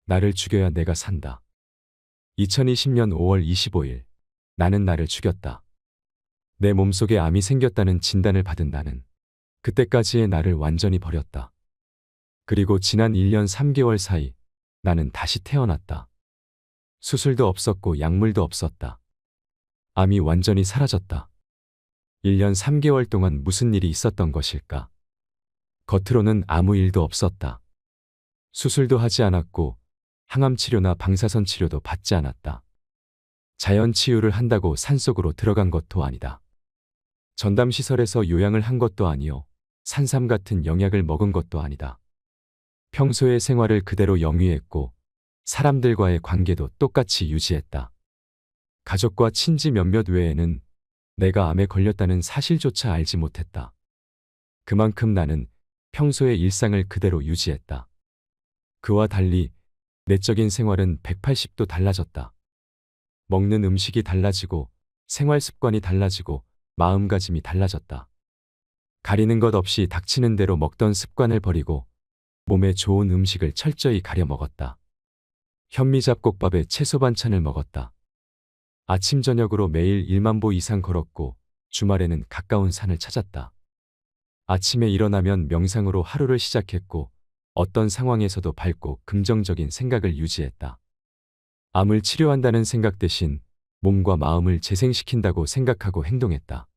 나를 죽여야 내가 산다. 2020년 5월 25일. 나는 나를 죽였다. 내 몸속에 암이 생겼다는 진단을 받은 나는 그때까지의 나를 완전히 버렸다. 그리고 지난 1년 3개월 사이 나는 다시 태어났다. 수술도 없었고 약물도 없었다. 암이 완전히 사라졌다. 1년 3개월 동안 무슨 일이 있었던 것일까? 겉으로는 아무 일도 없었다. 수술도 하지 않았고 항암 치료나 방사선 치료도 받지 않았다. 자연 치유를 한다고 산속으로 들어간 것도 아니다. 전담시설에서 요양을 한 것도 아니요. 산삼 같은 영약을 먹은 것도 아니다. 평소의 생활을 그대로 영위했고 사람들과의 관계도 똑같이 유지했다. 가족과 친지 몇몇 외에는 내가 암에 걸렸다는 사실조차 알지 못했다. 그만큼 나는 평소의 일상을 그대로 유지했다. 그와 달리 내적인 생활은 180도 달라졌다. 먹는 음식이 달라지고 생활 습관이 달라지고 마음가짐이 달라졌다. 가리는 것 없이 닥치는 대로 먹던 습관을 버리고 몸에 좋은 음식을 철저히 가려 먹었다. 현미잡곡밥에 채소 반찬을 먹었다. 아침 저녁으로 매일 1만 보 이상 걸었고 주말에는 가까운 산을 찾았다. 아침에 일어나면 명상으로 하루를 시작했고 어떤 상황에서도 밝고 긍정적인 생각을 유지했다. 암을 치료한다는 생각 대신 몸과 마음을 재생시킨다고 생각하고 행동했다.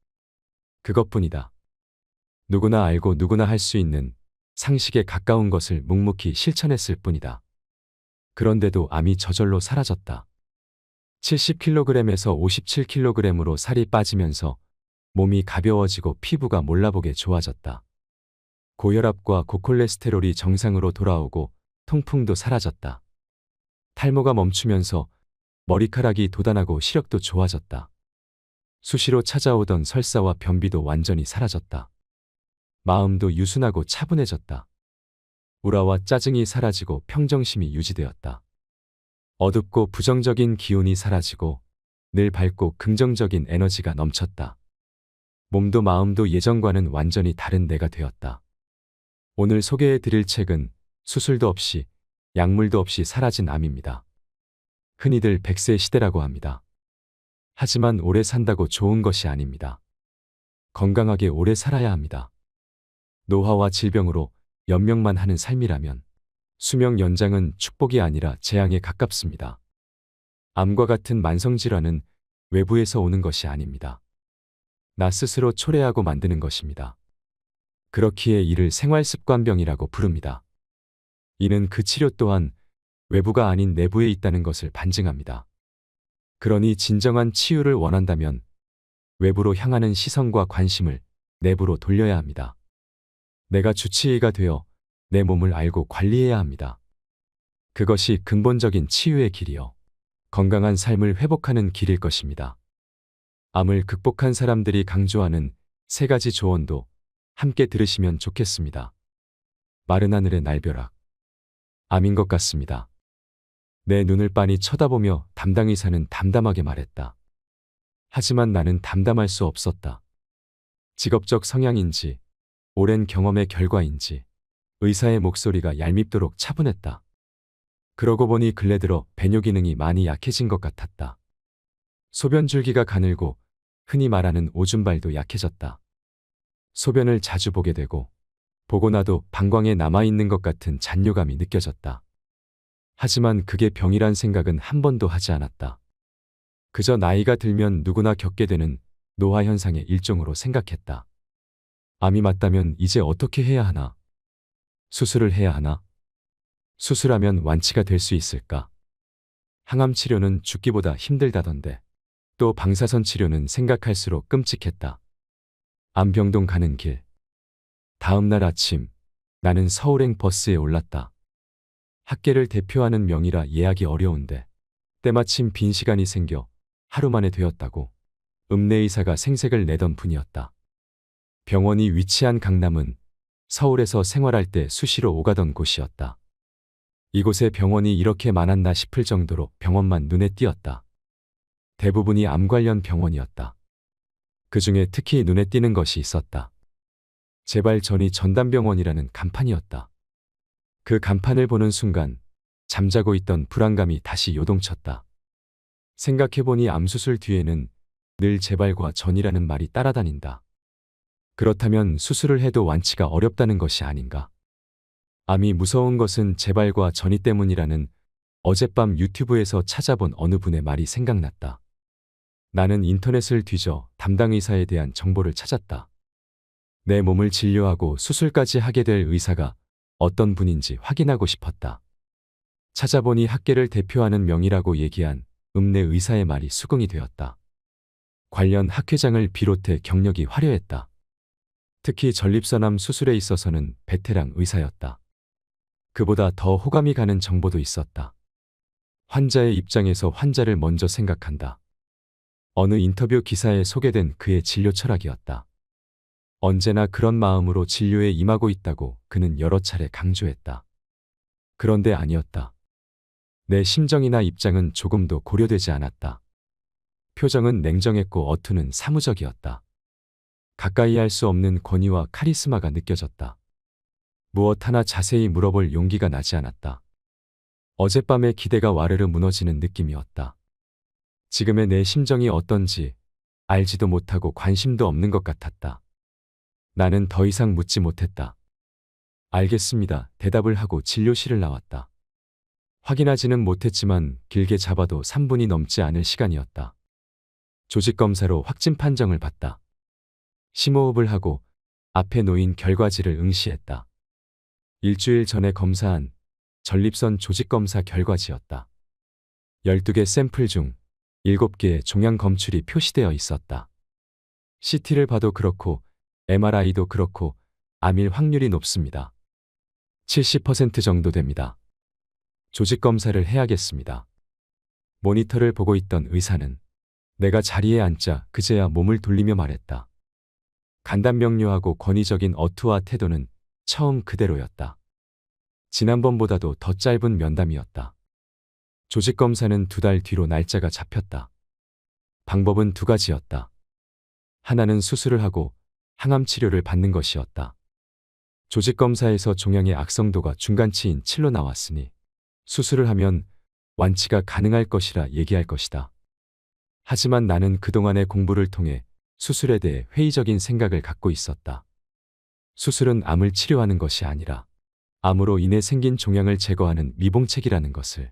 그것뿐이다. 누구나 알고 누구나 할 수 있는 상식에 가까운 것을 묵묵히 실천했을 뿐이다. 그런데도 암이 저절로 사라졌다. 70kg에서 57kg으로 살이 빠지면서 몸이 가벼워지고 피부가 몰라보게 좋아졌다. 고혈압과 고콜레스테롤이 정상으로 돌아오고 통풍도 사라졌다. 탈모가 멈추면서 머리카락이 돋아나고 시력도 좋아졌다. 수시로 찾아오던 설사와 변비도 완전히 사라졌다. 마음도 유순하고 차분해졌다. 우라와 짜증이 사라지고 평정심이 유지되었다. 어둡고 부정적인 기운이 사라지고 늘 밝고 긍정적인 에너지가 넘쳤다. 몸도 마음도 예전과는 완전히 다른 내가 되었다. 오늘 소개해 드릴 책은 수술도 없이 약물도 없이 사라진 암입니다. 흔히들 100세 시대라고 합니다. 하지만 오래 산다고 좋은 것이 아닙니다. 건강하게 오래 살아야 합니다. 노화와 질병으로 연명만 하는 삶이라면 수명 연장은 축복이 아니라 재앙에 가깝습니다. 암과 같은 만성질환은 외부에서 오는 것이 아닙니다. 나 스스로 초래하고 만드는 것입니다. 그렇기에 이를 생활습관병이라고 부릅니다. 이는 그 치료 또한 외부가 아닌 내부에 있다는 것을 반증합니다. 그러니 진정한 치유를 원한다면 외부로 향하는 시선과 관심을 내부로 돌려야 합니다. 내가 주치의가 되어 내 몸을 알고 관리해야 합니다. 그것이 근본적인 치유의 길이요. 건강한 삶을 회복하는 길일 것입니다. 암을 극복한 사람들이 강조하는 3가지 조언도 함께 들으시면 좋겠습니다. 마른 하늘의 날벼락. 암인 것 같습니다. 내 눈을 빤히 쳐다보며 담당 의사는 담담하게 말했다. 하지만 나는 담담할 수 없었다. 직업적 성향인지 오랜 경험의 결과인지 의사의 목소리가 얄밉도록 차분했다. 그러고 보니 근래 들어 배뇨 기능이 많이 약해진 것 같았다. 소변 줄기가 가늘고 흔히 말하는 오줌발도 약해졌다. 소변을 자주 보게 되고 보고 나도 방광에 남아있는 것 같은 잔뇨감이 느껴졌다. 하지만 그게 병이란 생각은 한 번도 하지 않았다. 그저 나이가 들면 누구나 겪게 되는 노화 현상의 일종으로 생각했다. 암이 맞다면 이제 어떻게 해야 하나? 수술을 해야 하나? 수술하면 완치가 될 수 있을까? 항암 치료는 죽기보다 힘들다던데. 또 방사선 치료는 생각할수록 끔찍했다. 암병동 가는 길. 다음 날 아침 나는 서울행 버스에 올랐다. 학계를 대표하는 명의라 예약이 어려운데 때마침 빈 시간이 생겨 하루 만에 되었다고 읍내의사가 생색을 내던 분이었다. 병원이 위치한 강남은 서울에서 생활할 때 수시로 오가던 곳이었다. 이곳에 병원이 이렇게 많았나 싶을 정도로 병원만 눈에 띄었다. 대부분이 암 관련 병원이었다. 그 중에 특히 눈에 띄는 것이 있었다. 재발 전이 전담병원이라는 간판이었다. 그 간판을 보는 순간 잠자고 있던 불안감이 다시 요동쳤다. 생각해보니 암수술 뒤에는 늘 재발과 전이라는 말이 따라다닌다. 그렇다면 수술을 해도 완치가 어렵다는 것이 아닌가? 암이 무서운 것은 재발과 전이 때문이라는 어젯밤 유튜브에서 찾아본 어느 분의 말이 생각났다. 나는 인터넷을 뒤져 담당 의사에 대한 정보를 찾았다. 내 몸을 진료하고 수술까지 하게 될 의사가 어떤 분인지 확인하고 싶었다. 찾아보니 학계를 대표하는 명의라고 얘기한 읍내 의사의 말이 수긍이 되었다. 관련 학회장을 비롯해 경력이 화려했다. 특히 전립선암 수술에 있어서는 베테랑 의사였다. 그보다 더 호감이 가는 정보도 있었다. 환자의 입장에서 환자를 먼저 생각한다. 어느 인터뷰 기사에 소개된 그의 진료 철학이었다. 언제나 그런 마음으로 진료에 임하고 있다고 그는 여러 차례 강조했다. 그런데 아니었다. 내 심정이나 입장은 조금도 고려되지 않았다. 표정은 냉정했고 어투는 사무적이었다. 가까이 할 수 없는 권위와 카리스마가 느껴졌다. 무엇 하나 자세히 물어볼 용기가 나지 않았다. 어젯밤의 기대가 와르르 무너지는 느낌이었다. 지금의 내 심정이 어떤지 알지도 못하고 관심도 없는 것 같았다. 나는 더 이상 묻지 못했다. 알겠습니다. 대답을 하고 진료실을 나왔다. 확인하지는 못했지만 길게 잡아도 3분이 넘지 않을 시간이었다. 조직검사로 확진 판정을 받다. 심호흡을 하고 앞에 놓인 결과지를 응시했다. 일주일 전에 검사한 전립선 조직검사 결과지였다. 12개 샘플 중 7개의 종양 검출이 표시되어 있었다. CT를 봐도 그렇고 MRI도 그렇고 암일 확률이 높습니다. 70% 정도 됩니다. 조직검사를 해야겠습니다. 모니터를 보고 있던 의사는 내가 자리에 앉자 그제야 몸을 돌리며 말했다. 간단명료하고 권위적인 어투와 태도는 처음 그대로였다. 지난번보다도 더 짧은 면담이었다. 조직검사는 2달 뒤로 날짜가 잡혔다. 방법은 2가지였다. 하나는 수술을 하고 항암 치료를 받는 것이었다. 조직검사에서 종양의 악성도가 중간치인 7로 나왔으니 수술을 하면 완치가 가능할 것이라 얘기할 것이다. 하지만 나는 그동안의 공부를 통해 수술에 대해 회의적인 생각을 갖고 있었다. 수술은 암을 치료하는 것이 아니라 암으로 인해 생긴 종양을 제거하는 미봉책이라는 것을,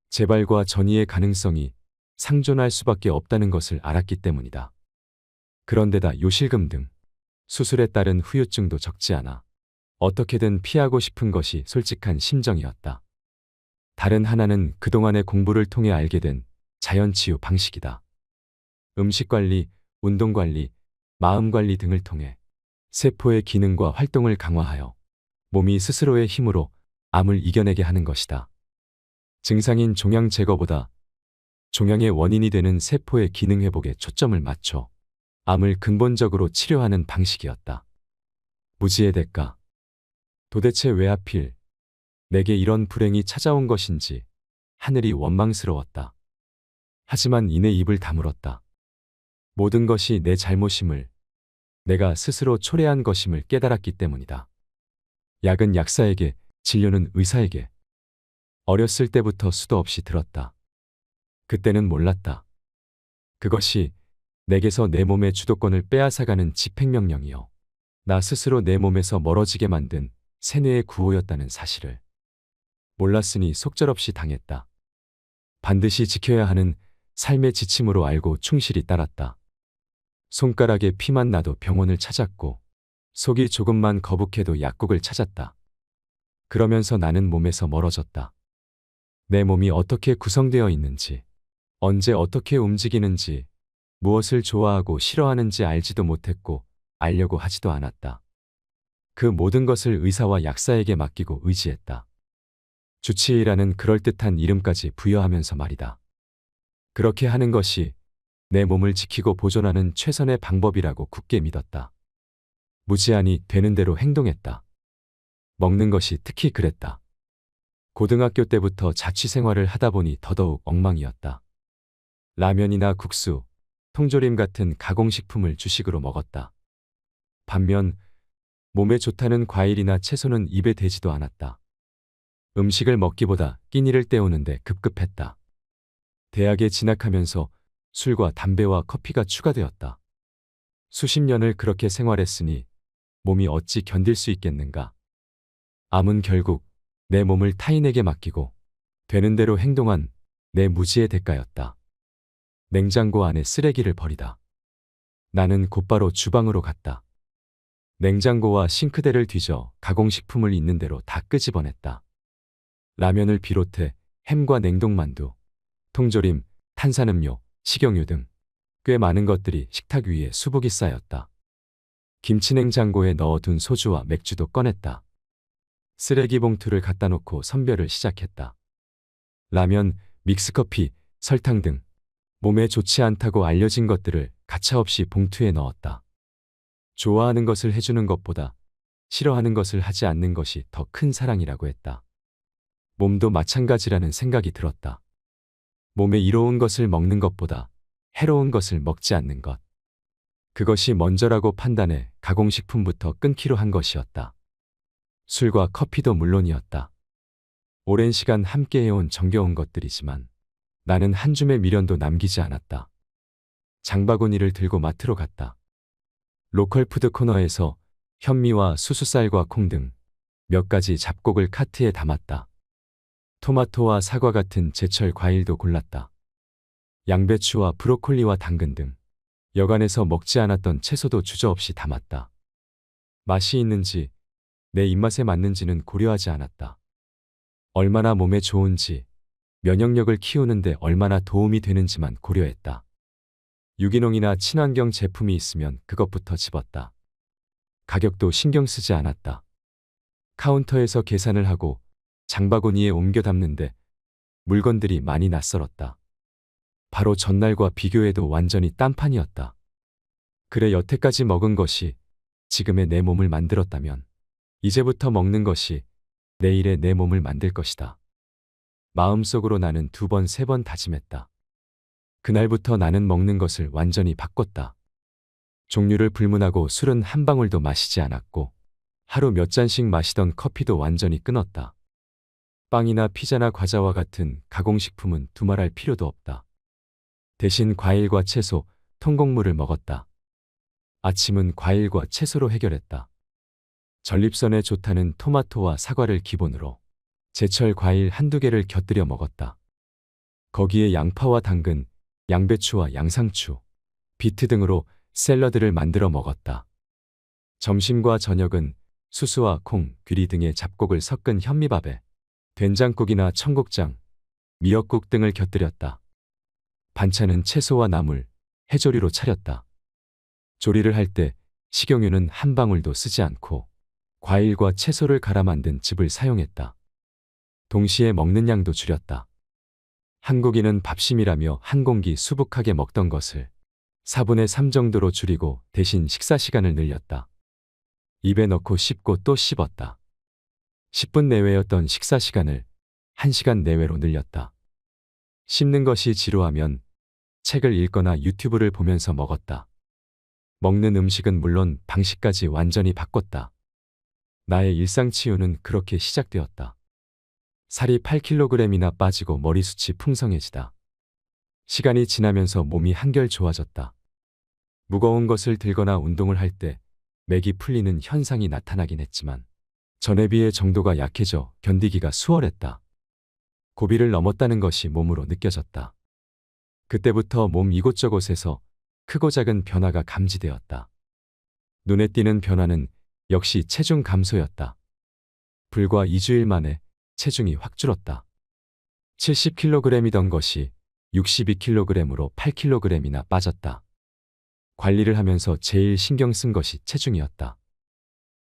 재발과 전이의 가능성이 상존할 수밖에 없다는 것을 알았기 때문이다. 그런데다 요실금 등 수술에 따른 후유증도 적지 않아 어떻게든 피하고 싶은 것이 솔직한 심정이었다. 다른 하나는 그동안의 공부를 통해 알게 된 자연치유 방식이다. 음식관리, 운동관리, 마음관리 등을 통해 세포의 기능과 활동을 강화하여 몸이 스스로의 힘으로 암을 이겨내게 하는 것이다. 증상인 종양 제거보다 종양의 원인이 되는 세포의 기능 회복에 초점을 맞춰 암을 근본적으로 치료하는 방식이었다. 무지의 대가. 도대체 왜 하필 내게 이런 불행이 찾아온 것인지 하늘이 원망스러웠다. 하지만 이내 입을 다물었다. 모든 것이 내 잘못임을, 내가 스스로 초래한 것임을 깨달았기 때문이다. 약은 약사에게, 진료는 의사에게. 어렸을 때부터 수도 없이 들었다. 그때는 몰랐다. 그것이 내게서 내 몸의 주도권을 빼앗아가는 집행명령이요, 나 스스로 내 몸에서 멀어지게 만든 세뇌의 구호였다는 사실을 몰랐으니 속절없이 당했다. 반드시 지켜야 하는 삶의 지침으로 알고 충실히 따랐다. 손가락에 피만 나도 병원을 찾았고 속이 조금만 거북해도 약국을 찾았다. 그러면서 나는 몸에서 멀어졌다. 내 몸이 어떻게 구성되어 있는지, 언제 어떻게 움직이는지, 무엇을 좋아하고 싫어하는지 알지도 못했고 알려고 하지도 않았다. 그 모든 것을 의사와 약사에게 맡기고 의지했다. 주치의라는 그럴듯한 이름까지 부여하면서 말이다. 그렇게 하는 것이 내 몸을 지키고 보존하는 최선의 방법이라고 굳게 믿었다. 무지하니 되는 대로 행동했다. 먹는 것이 특히 그랬다. 고등학교 때부터 자취 생활을 하다 보니 더더욱 엉망이었다. 라면이나 국수, 통조림 같은 가공식품을 주식으로 먹었다. 반면 몸에 좋다는 과일이나 채소는 입에 대지도 않았다. 음식을 먹기보다 끼니를 때우는데 급급했다. 대학에 진학하면서 술과 담배와 커피가 추가되었다. 수십 년을 그렇게 생활했으니 몸이 어찌 견딜 수 있겠는가. 암은 결국 내 몸을 타인에게 맡기고 되는 대로 행동한 내 무지의 대가였다. 냉장고 안에 쓰레기를 버리다. 나는 곧바로 주방으로 갔다. 냉장고와 싱크대를 뒤져 가공식품을 있는 대로 다 끄집어냈다. 라면을 비롯해 햄과 냉동만두, 통조림, 탄산음료, 식용유 등 꽤 많은 것들이 식탁 위에 수북이 쌓였다. 김치 냉장고에 넣어둔 소주와 맥주도 꺼냈다. 쓰레기 봉투를 갖다 놓고 선별을 시작했다. 라면, 믹스커피, 설탕 등 몸에 좋지 않다고 알려진 것들을 가차없이 봉투에 넣었다. 좋아하는 것을 해주는 것보다 싫어하는 것을 하지 않는 것이 더 큰 사랑이라고 했다. 몸도 마찬가지라는 생각이 들었다. 몸에 이로운 것을 먹는 것보다 해로운 것을 먹지 않는 것. 그것이 먼저라고 판단해 가공식품부터 끊기로 한 것이었다. 술과 커피도 물론이었다. 오랜 시간 함께해온 정겨운 것들이지만 나는 한 줌의 미련도 남기지 않았다. 장바구니를 들고 마트로 갔다. 로컬 푸드 코너에서 현미와 수수쌀과 콩 등 몇 가지 잡곡을 카트에 담았다. 토마토와 사과 같은 제철 과일도 골랐다. 양배추와 브로콜리와 당근 등 여간에서 먹지 않았던 채소도 주저없이 담았다. 맛이 있는지 내 입맛에 맞는지는 고려하지 않았다. 얼마나 몸에 좋은지, 면역력을 키우는데 얼마나 도움이 되는지만 고려했다. 유기농이나 친환경 제품이 있으면 그것부터 집었다. 가격도 신경 쓰지 않았다. 카운터에서 계산을 하고 장바구니에 옮겨 담는데 물건들이 많이 낯설었다. 바로 전날과 비교해도 완전히 딴판이었다. 그래 여태까지 먹은 것이 지금의 내 몸을 만들었다면 이제부터 먹는 것이 내일의 내 몸을 만들 것이다. 마음속으로 나는 2번, 3번 다짐했다. 그날부터 나는 먹는 것을 완전히 바꿨다. 종류를 불문하고 술은 한 방울도 마시지 않았고 하루 몇 잔씩 마시던 커피도 완전히 끊었다. 빵이나 피자나 과자와 같은 가공식품은 두말할 필요도 없다. 대신 과일과 채소, 통곡물을 먹었다. 아침은 과일과 채소로 해결했다. 전립선에 좋다는 토마토와 사과를 기본으로 제철 과일 한두 개를 곁들여 먹었다. 거기에 양파와 당근, 양배추와 양상추, 비트 등으로 샐러드를 만들어 먹었다. 점심과 저녁은 수수와 콩, 귀리 등의 잡곡을 섞은 현미밥에 된장국이나 청국장, 미역국 등을 곁들였다. 반찬은 채소와 나물, 해조류로 차렸다. 조리를 할 때 식용유는 한 방울도 쓰지 않고 과일과 채소를 갈아 만든 즙을 사용했다. 동시에 먹는 양도 줄였다. 한국인은 밥심이라며 한 공기 수북하게 먹던 것을 4분의 3 정도로 줄이고 대신 식사 시간을 늘렸다. 입에 넣고 씹고 또 씹었다. 10분 내외였던 식사 시간을 1시간 내외로 늘렸다. 씹는 것이 지루하면 책을 읽거나 유튜브를 보면서 먹었다. 먹는 음식은 물론 방식까지 완전히 바꿨다. 나의 일상 치유는 그렇게 시작되었다. 살이 8kg이나 빠지고 머리숱이 풍성해지다. 시간이 지나면서 몸이 한결 좋아졌다. 무거운 것을 들거나 운동을 할 때 맥이 풀리는 현상이 나타나긴 했지만 전에 비해 정도가 약해져 견디기가 수월했다. 고비를 넘었다는 것이 몸으로 느껴졌다. 그때부터 몸 이곳저곳에서 크고 작은 변화가 감지되었다. 눈에 띄는 변화는 역시 체중 감소였다. 불과 2주일 만에 체중이 확 줄었다. 70kg이던 것이 62kg으로 8kg이나 빠졌다. 관리를 하면서 제일 신경 쓴 것이 체중이었다.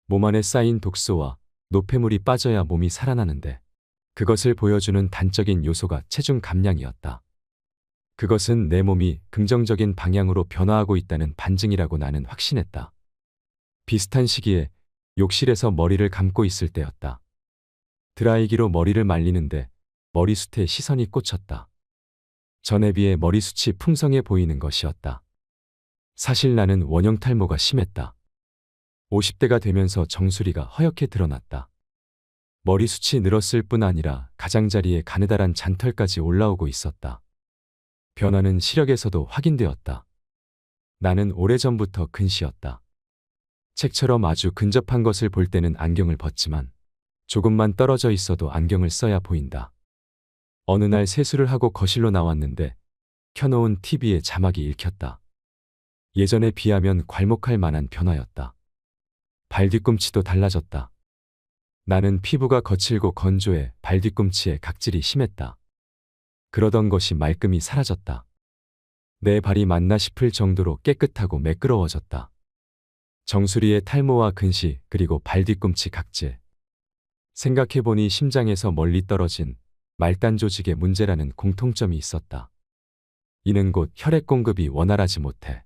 몸 안에 쌓인 독소와 노폐물이 빠져야 몸이 살아나는데 그것을 보여주는 단적인 요소가 체중 감량이었다. 그것은 내 몸이 긍정적인 방향으로 변화하고 있다는 반증이라고 나는 확신했다. 비슷한 시기에 욕실에서 머리를 감고 있을 때였다. 드라이기로 머리를 말리는데 머리숱에 시선이 꽂혔다. 전에 비해 머리숱이 풍성해 보이는 것이었다. 사실 나는 원형 탈모가 심했다. 50대가 되면서 정수리가 허옇게 드러났다. 머리숱이 늘었을 뿐 아니라 가장자리에 가느다란 잔털까지 올라오고 있었다. 변화는 시력에서도 확인되었다. 나는 오래전부터 근시였다. 책처럼 아주 근접한 것을 볼 때는 안경을 벗지만 조금만 떨어져 있어도 안경을 써야 보인다. 어느 날 세수를 하고 거실로 나왔는데 켜놓은 TV에 자막이 읽혔다. 예전에 비하면 괄목할 만한 변화였다. 발 뒤꿈치도 달라졌다. 나는 피부가 거칠고 건조해 발 뒤꿈치에 각질이 심했다. 그러던 것이 말끔히 사라졌다. 내 발이 맞나 싶을 정도로 깨끗하고 매끄러워졌다. 정수리의 탈모와 근시 그리고 발 뒤꿈치 각질. 생각해보니 심장에서 멀리 떨어진 말단 조직의 문제라는 공통점이 있었다. 이는 곧 혈액 공급이 원활하지 못해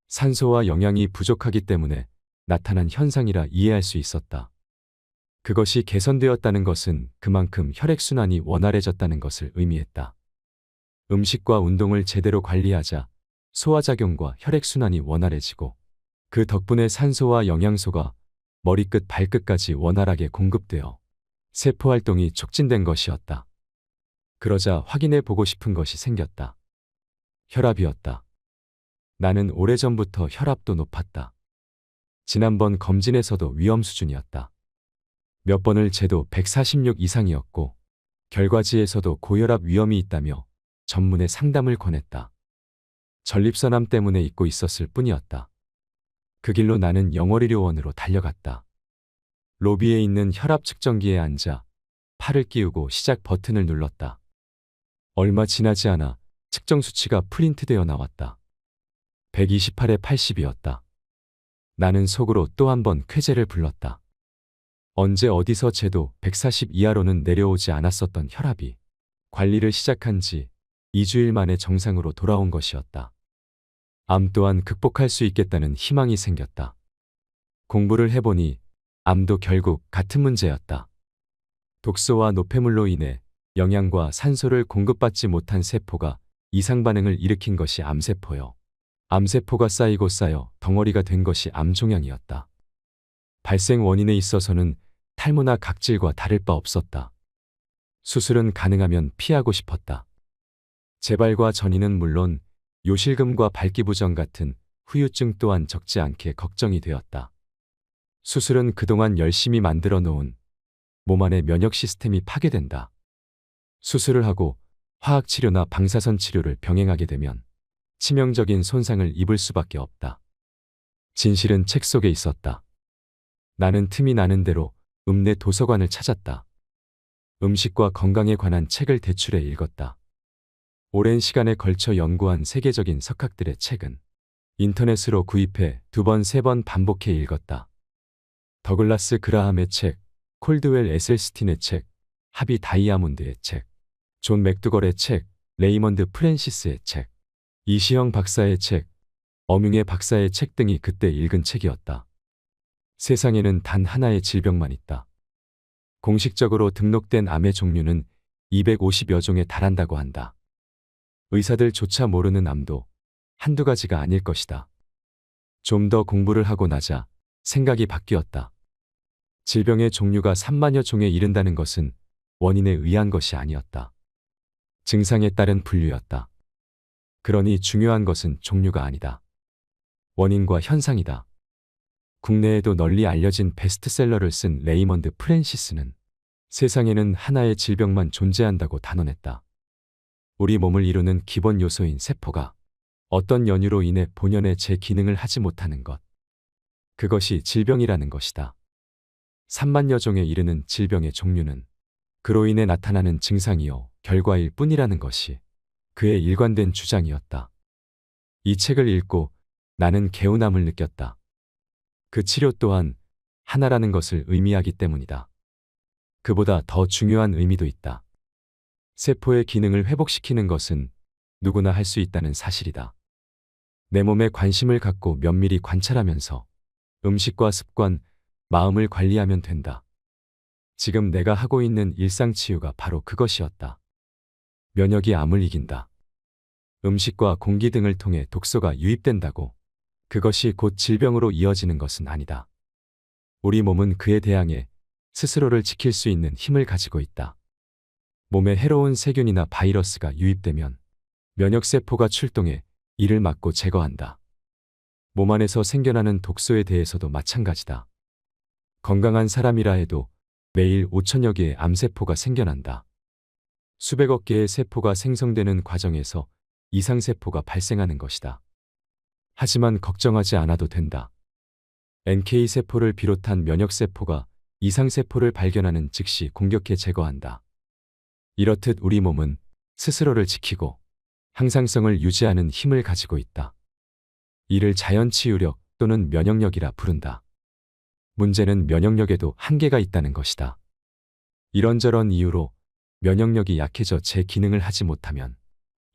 산소와 영양이 부족하기 때문에 나타난 현상이라 이해할 수 있었다. 그것이 개선되었다는 것은 그만큼 혈액순환이 원활해졌다는 것을 의미했다. 음식과 운동을 제대로 관리하자 소화작용과 혈액순환이 원활해지고 그 덕분에 산소와 영양소가 머리끝 발끝까지 원활하게 공급되어 세포활동이 촉진된 것이었다. 그러자 확인해 보고 싶은 것이 생겼다. 혈압이었다. 나는 오래전부터 혈압도 높았다. 지난번 검진에서도 위험 수준이었다. 몇 번을 재도 146 이상이었고 결과지에서도 고혈압 위험이 있다며 전문의 상담을 권했다. 전립선암 때문에 잊고 있었을 뿐이었다. 그 길로 나는 영월의료원으로 달려갔다. 로비에 있는 혈압 측정기에 앉아 팔을 끼우고 시작 버튼을 눌렀다. 얼마 지나지 않아 측정 수치가 프린트되어 나왔다. 128에 80이었다. 나는 속으로 또 한 번 쾌재를 불렀다. 언제 어디서 재도 140 이하로는 내려오지 않았었던 혈압이 관리를 시작한 지 2주일 만에 정상으로 돌아온 것이었다. 암 또한 극복할 수 있겠다는 희망이 생겼다. 공부를 해보니 암도 결국 같은 문제였다. 독소와 노폐물로 인해 영양과 산소를 공급받지 못한 세포가 이상 반응을 일으킨 것이 암세포요. 암세포가 쌓이고 쌓여 덩어리가 된 것이 암종양이었다. 발생 원인에 있어서는 탈모나 각질과 다를 바 없었다. 수술은 가능하면 피하고 싶었다. 재발과 전이는 물론 요실금과 발기부전 같은 후유증 또한 적지 않게 걱정이 되었다. 수술은 그동안 열심히 만들어 놓은 몸 안의 면역 시스템이 파괴된다. 수술을 하고 화학치료나 방사선 치료를 병행하게 되면 치명적인 손상을 입을 수밖에 없다. 진실은 책 속에 있었다. 나는 틈이 나는 대로 읍내 도서관을 찾았다. 음식과 건강에 관한 책을 대출해 읽었다. 오랜 시간에 걸쳐 연구한 세계적인 석학들의 책은 인터넷으로 구입해 2번, 3번 반복해 읽었다. 더글라스 그라함의 책, 콜드웰 에셀스틴의 책, 하비 다이아몬드의 책, 존 맥두걸의 책, 레이먼드 프랜시스의 책, 이시영 박사의 책, 엄융의 박사의 책 등이 그때 읽은 책이었다. 세상에는 단 하나의 질병만 있다. 공식적으로 등록된 암의 종류는 250여 종에 달한다고 한다. 의사들조차 모르는 암도 한두 가지가 아닐 것이다. 좀 더 공부를 하고 나자 생각이 바뀌었다. 질병의 종류가 3만여 종에 이른다는 것은 원인에 의한 것이 아니었다. 증상에 따른 분류였다. 그러니 중요한 것은 종류가 아니다. 원인과 현상이다. 국내에도 널리 알려진 베스트셀러를 쓴 레이먼드 프랜시스는 세상에는 하나의 질병만 존재한다고 단언했다. 우리 몸을 이루는 기본 요소인 세포가 어떤 연유로 인해 본연의 제 기능을 하지 못하는 것. 그것이 질병이라는 것이다. 3만여 종에 이르는 질병의 종류는 그로 인해 나타나는 증상이요 결과일 뿐이라는 것이 그의 일관된 주장이었다. 이 책을 읽고 나는 개운함을 느꼈다. 그 치료 또한 하나라는 것을 의미하기 때문이다. 그보다 더 중요한 의미도 있다. 세포의 기능을 회복시키는 것은 누구나 할 수 있다는 사실이다. 내 몸에 관심을 갖고 면밀히 관찰하면서 음식과 습관, 마음을 관리하면 된다. 지금 내가 하고 있는 일상치유가 바로 그것이었다. 면역이 암을 이긴다. 음식과 공기 등을 통해 독소가 유입된다고 그것이 곧 질병으로 이어지는 것은 아니다. 우리 몸은 그에 대항해 스스로를 지킬 수 있는 힘을 가지고 있다. 몸에 해로운 세균이나 바이러스가 유입되면 면역세포가 출동해 이를 막고 제거한다. 몸 안에서 생겨나는 독소에 대해서도 마찬가지다. 건강한 사람이라 해도 매일 5천여 개의 암세포가 생겨난다. 수백억 개의 세포가 생성되는 과정에서 이상세포가 발생하는 것이다. 하지만 걱정하지 않아도 된다. NK세포를 비롯한 면역세포가 이상세포를 발견하는 즉시 공격해 제거한다. 이렇듯 우리 몸은 스스로를 지키고 항상성을 유지하는 힘을 가지고 있다. 이를 자연치유력 또는 면역력이라 부른다. 문제는 면역력에도 한계가 있다는 것이다. 이런저런 이유로 면역력이 약해져 제 기능을 하지 못하면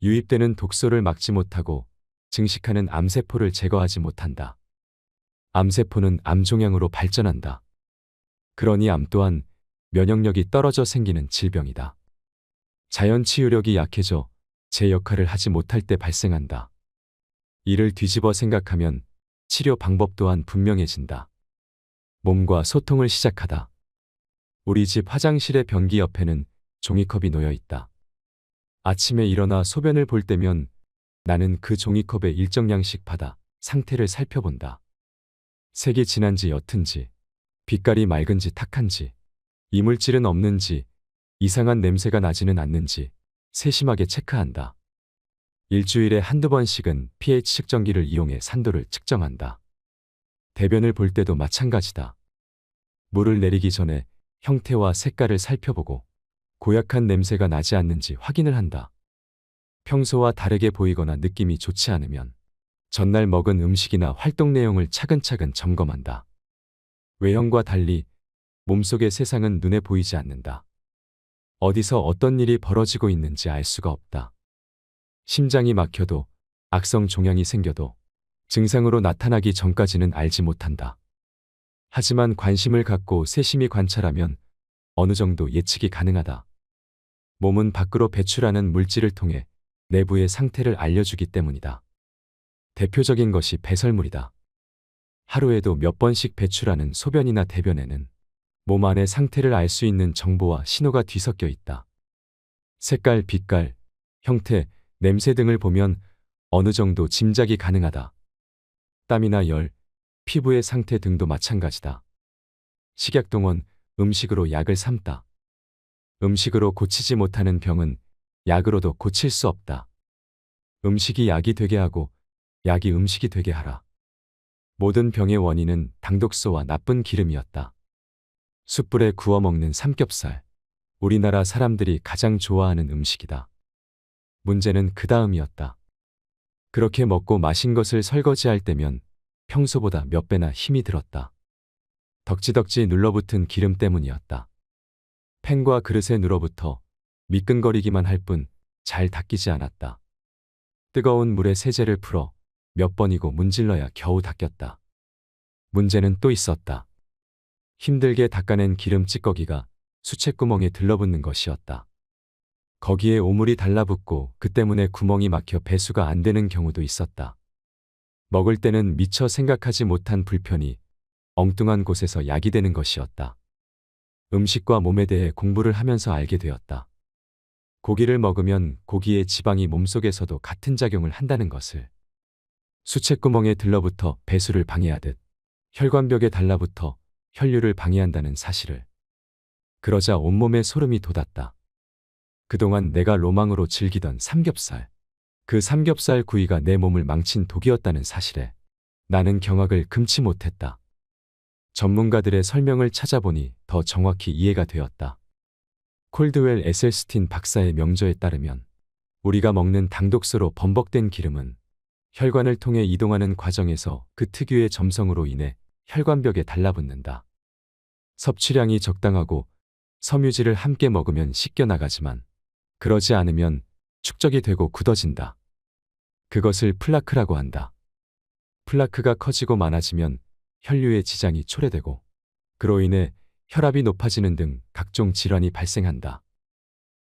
유입되는 독소를 막지 못하고 증식하는 암세포를 제거하지 못한다. 암세포는 암종양으로 발전한다. 그러니 암 또한 면역력이 떨어져 생기는 질병이다. 자연치유력이 약해져 제 역할을 하지 못할 때 발생한다. 이를 뒤집어 생각하면 치료 방법 또한 분명해진다. 몸과 소통을 시작하다. 우리 집 화장실의 변기 옆에는 종이컵이 놓여 있다. 아침에 일어나 소변을 볼 때면 나는 그 종이컵에 일정량씩 받아 상태를 살펴본다. 색이 진한지 옅은지, 빛깔이 맑은지 탁한지, 이물질은 없는지, 이상한 냄새가 나지는 않는지 세심하게 체크한다. 일주일에 한두 번씩은 pH 측정기를 이용해 산도를 측정한다. 대변을 볼 때도 마찬가지다. 물을 내리기 전에 형태와 색깔을 살펴보고 고약한 냄새가 나지 않는지 확인을 한다. 평소와 다르게 보이거나 느낌이 좋지 않으면 전날 먹은 음식이나 활동 내용을 차근차근 점검한다. 외형과 달리 몸속의 세상은 눈에 보이지 않는다. 어디서 어떤 일이 벌어지고 있는지 알 수가 없다. 심장이 막혀도 악성 종양이 생겨도 증상으로 나타나기 전까지는 알지 못한다. 하지만 관심을 갖고 세심히 관찰하면 어느 정도 예측이 가능하다. 몸은 밖으로 배출하는 물질을 통해 내부의 상태를 알려주기 때문이다. 대표적인 것이 배설물이다. 하루에도 몇 번씩 배출하는 소변이나 대변에는 몸 안의 상태를 알 수 있는 정보와 신호가 뒤섞여 있다. 색깔, 빛깔, 형태, 냄새 등을 보면 어느 정도 짐작이 가능하다. 땀이나 열, 피부의 상태 등도 마찬가지다. 식약동원 음식으로 약을 삼다. 음식으로 고치지 못하는 병은 약으로도 고칠 수 없다. 음식이 약이 되게 하고 약이 음식이 되게 하라. 모든 병의 원인은 당독소와 나쁜 기름이었다. 숯불에 구워 먹는 삼겹살. 우리나라 사람들이 가장 좋아하는 음식이다. 문제는 그 다음이었다. 그렇게 먹고 마신 것을 설거지할 때면 평소보다 몇 배나 힘이 들었다. 덕지덕지 눌러붙은 기름 때문이었다. 팬과 그릇에 눌어붙어 미끈거리기만 할 뿐 잘 닦이지 않았다. 뜨거운 물에 세제를 풀어 몇 번이고 문질러야 겨우 닦였다. 문제는 또 있었다. 힘들게 닦아낸 기름 찌꺼기가 수채구멍에 들러붙는 것이었다. 거기에 오물이 달라붙고 그 때문에 구멍이 막혀 배수가 안 되는 경우도 있었다. 먹을 때는 미처 생각하지 못한 불편이 엉뚱한 곳에서 약이 되는 것이었다. 음식과 몸에 대해 공부를 하면서 알게 되었다. 고기를 먹으면 고기의 지방이 몸속에서도 같은 작용을 한다는 것을. 수채구멍에 들러붙어 배수를 방해하듯 혈관벽에 달라붙어 혈류를 방해한다는 사실을. 그러자 온몸에 소름이 돋았다. 그동안 내가 로망으로 즐기던 삼겹살. 그 삼겹살 구이가 내 몸을 망친 독이었다는 사실에 나는 경악을 금치 못했다. 전문가들의 설명을 찾아보니 더 정확히 이해가 되었다. 콜드웰 에셀스틴 박사의 명저에 따르면 우리가 먹는 당독소로 범벅된 기름은 혈관을 통해 이동하는 과정에서 그 특유의 점성으로 인해 혈관벽에 달라붙는다. 섭취량이 적당하고 섬유질을 함께 먹으면 씻겨나가지만 그러지 않으면 축적이 되고 굳어진다. 그것을 플라크라고 한다. 플라크가 커지고 많아지면 혈류에 지장이 초래되고 그로 인해 혈압이 높아지는 등 각종 질환이 발생한다.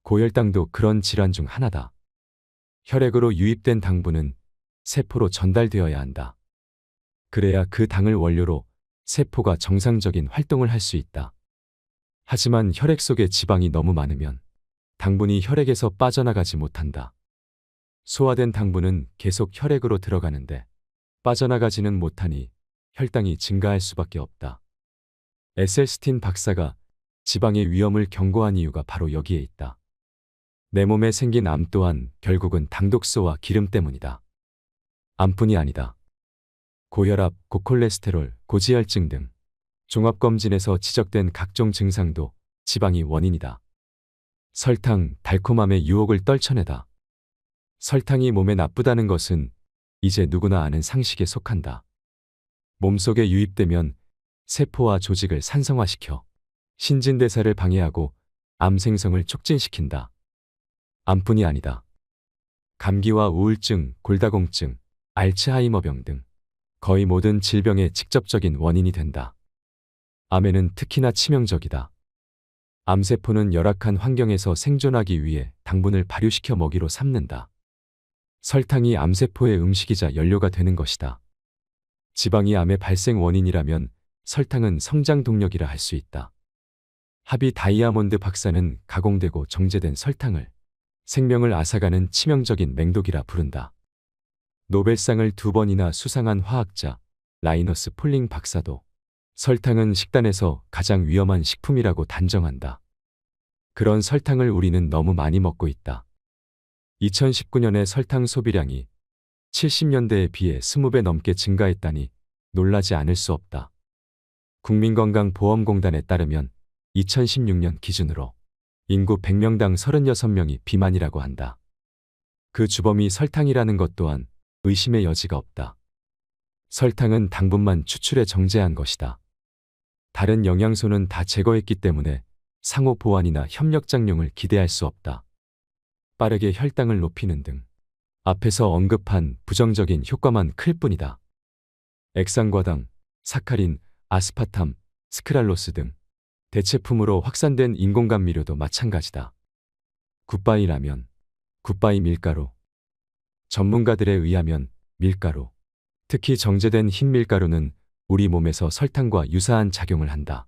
고혈당도 그런 질환 중 하나다. 혈액으로 유입된 당분은 세포로 전달되어야 한다. 그래야 그 당을 원료로 세포가 정상적인 활동을 할 수 있다. 하지만 혈액 속에 지방이 너무 많으면 당분이 혈액에서 빠져나가지 못한다. 소화된 당분은 계속 혈액으로 들어가는데 빠져나가지는 못하니 혈당이 증가할 수밖에 없다. 에셀스틴 박사가 지방의 위험을 경고한 이유가 바로 여기에 있다. 내 몸에 생긴 암 또한 결국은 당독소와 기름 때문이다. 암뿐이 아니다. 고혈압, 고콜레스테롤, 고지혈증 등 종합검진에서 지적된 각종 증상도 지방이 원인이다. 설탕, 달콤함의 유혹을 떨쳐내다. 설탕이 몸에 나쁘다는 것은 이제 누구나 아는 상식에 속한다. 몸속에 유입되면 세포와 조직을 산성화시켜 신진대사를 방해하고 암 생성을 촉진시킨다. 암뿐이 아니다. 감기와 우울증, 골다공증, 알츠하이머병 등 거의 모든 질병의 직접적인 원인이 된다. 암에는 특히나 치명적이다. 암세포는 열악한 환경에서 생존하기 위해 당분을 발효시켜 먹이로 삼는다. 설탕이 암세포의 음식이자 연료가 되는 것이다. 지방이 암의 발생 원인이라면 설탕은 성장 동력이라 할 수 있다. 하비 다이아몬드 박사는 가공되고 정제된 설탕을 생명을 앗아가는 치명적인 맹독이라 부른다. 노벨상을 2번이나 수상한 화학자 라이너스 폴링 박사도 설탕은 식단에서 가장 위험한 식품이라고 단정한다. 그런 설탕을 우리는 너무 많이 먹고 있다. 2019년에 설탕 소비량이 70년대에 비해 20배 넘게 증가했다니 놀라지 않을 수 없다. 국민건강보험공단에 따르면 2016년 기준으로 인구 100명당 36명이 비만이라고 한다. 그 주범이 설탕이라는 것 또한 의심의 여지가 없다. 설탕은 당분만 추출해 정제한 것이다. 다른 영양소는 다 제거했기 때문에 상호 보완이나 협력작용을 기대할 수 없다. 빠르게 혈당을 높이는 등 앞에서 언급한 부정적인 효과만 클 뿐이다. 액상과당, 사카린, 아스파탐, 스크랄로스 등 대체품으로 확산된 인공감미료도 마찬가지다. 굿바이 라면, 굿바이 밀가루. 전문가들에 의하면 밀가루, 특히 정제된 흰 밀가루는 우리 몸에서 설탕과 유사한 작용을 한다.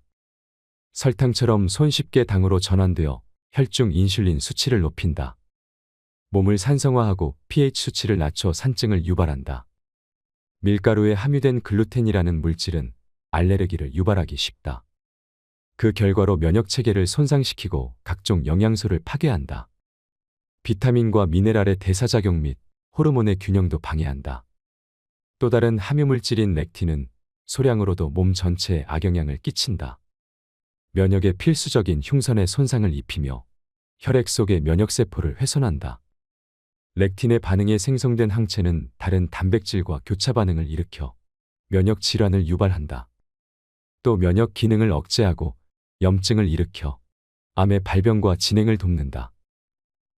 설탕처럼 손쉽게 당으로 전환되어 혈중 인슐린 수치를 높인다. 몸을 산성화하고 pH 수치를 낮춰 산증을 유발한다. 밀가루에 함유된 글루텐이라는 물질은 알레르기를 유발하기 쉽다. 그 결과로 면역체계를 손상시키고 각종 영양소를 파괴한다. 비타민과 미네랄의 대사작용 및 호르몬의 균형도 방해한다. 또 다른 함유물질인 렉틴은 소량으로도 몸 전체에 악영향을 끼친다. 면역의 필수적인 흉선에 손상을 입히며 혈액 속의 면역세포를 훼손한다. 렉틴의 반응에 생성된 항체는 다른 단백질과 교차 반응을 일으켜 면역 질환을 유발한다. 또 면역 기능을 억제하고 염증을 일으켜 암의 발병과 진행을 돕는다.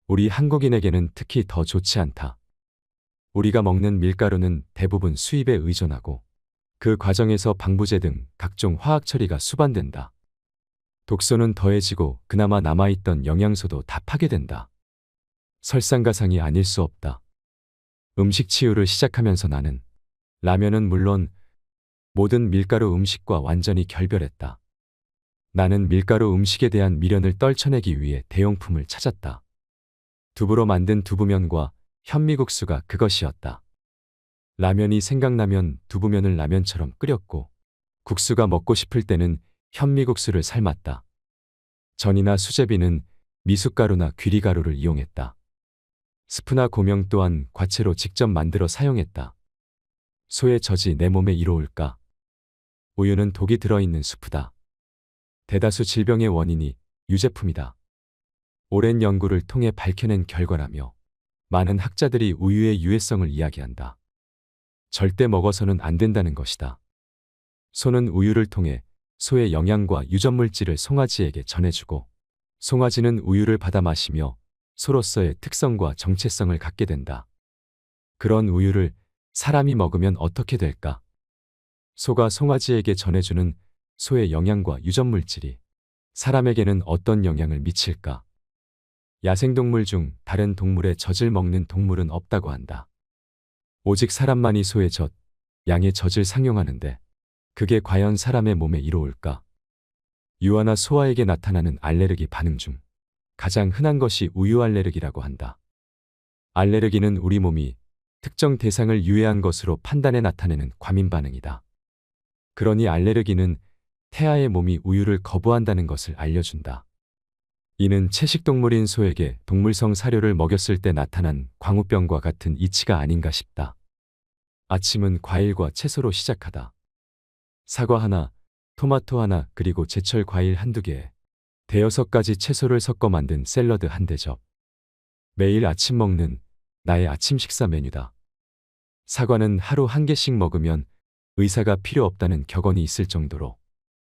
우리 한국인에게는 특히 더 좋지 않다. 우리가 먹는 밀가루는 대부분 수입에 의존하고 그 과정에서 방부제 등 각종 화학 처리가 수반된다. 독소는 더해지고 그나마 남아있던 영양소도 다 파괴된다. 설상가상이 아닐 수 없다. 음식 치유를 시작하면서 나는 라면은 물론 모든 밀가루 음식과 완전히 결별했다. 나는 밀가루 음식에 대한 미련을 떨쳐내기 위해 대용품을 찾았다. 두부로 만든 두부면과 현미국수가 그것이었다. 라면이 생각나면 두부면을 라면처럼 끓였고 국수가 먹고 싶을 때는 현미국수를 삶았다. 전이나 수제비는 미숫가루나 귀리가루를 이용했다. 스프나 고명 또한 과채로 직접 만들어 사용했다. 소의 젖이 내 몸에 이로울까? 우유는 독이 들어있는 수프다. 대다수 질병의 원인이 유제품이다. 오랜 연구를 통해 밝혀낸 결과라며 많은 학자들이 우유의 유해성을 이야기한다. 절대 먹어서는 안 된다는 것이다. 소는 우유를 통해 소의 영양과 유전물질을 송아지에게 전해주고 송아지는 우유를 받아 마시며 소로서의 특성과 정체성을 갖게 된다. 그런 우유를 사람이 먹으면 어떻게 될까? 소가 송아지에게 전해주는 소의 영양과 유전물질이 사람에게는 어떤 영향을 미칠까? 야생동물 중 다른 동물의 젖을 먹는 동물은 없다고 한다. 오직 사람만이 소의 젖, 양의 젖을 상용하는데 그게 과연 사람의 몸에 이로울까? 유아나 소아에게 나타나는 알레르기 반응 중 가장 흔한 것이 우유 알레르기라고 한다. 알레르기는 우리 몸이 특정 대상을 유해한 것으로 판단해 나타내는 과민 반응이다. 그러니 알레르기는 태아의 몸이 우유를 거부한다는 것을 알려준다. 이는 채식동물인 소에게 동물성 사료를 먹였을 때 나타난 광우병과 같은 이치가 아닌가 싶다. 아침은 과일과 채소로 시작하다. 사과 하나, 토마토 하나, 그리고 제철 과일 한두 개에 대여섯 가지 채소를 섞어 만든 샐러드 한 대접. 매일 아침 먹는 나의 아침 식사 메뉴다. 사과는 하루 한 개씩 먹으면 의사가 필요 없다는 격언이 있을 정도로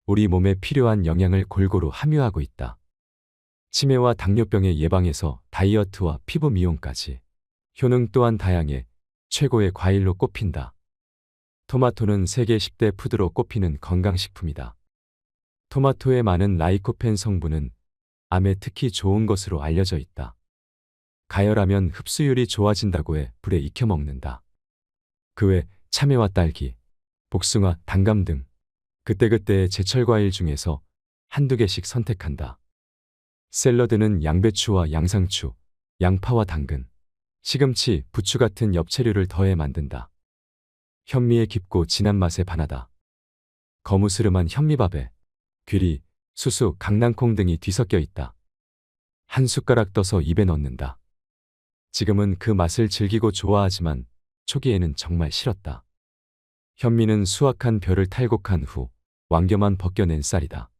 우리 몸에 필요한 영양을 골고루 함유하고 있다. 치매와 당뇨병의 예방에서 다이어트와 피부 미용까지 효능 또한 다양해 최고의 과일로 꼽힌다. 토마토는 세계 10대 푸드로 꼽히는 건강식품이다. 토마토에 많은 라이코펜 성분은 암에 특히 좋은 것으로 알려져 있다. 가열하면 흡수율이 좋아진다고 해 불에 익혀 먹는다. 그 외 참외와 딸기, 복숭아, 단감 등 그때그때의 제철 과일 중에서 한두 개씩 선택한다. 샐러드는 양배추와 양상추, 양파와 당근, 시금치, 부추 같은 엽채류를 더해 만든다. 현미의 깊고 진한 맛에 반하다. 거무스름한 현미밥에 귀리, 수수, 강낭콩 등이 뒤섞여 있다. 한 숟가락 떠서 입에 넣는다. 지금은 그 맛을 즐기고 좋아하지만 초기에는 정말 싫었다. 현미는 수확한 벼를 탈곡한 후 왕겨만 벗겨낸 쌀이다.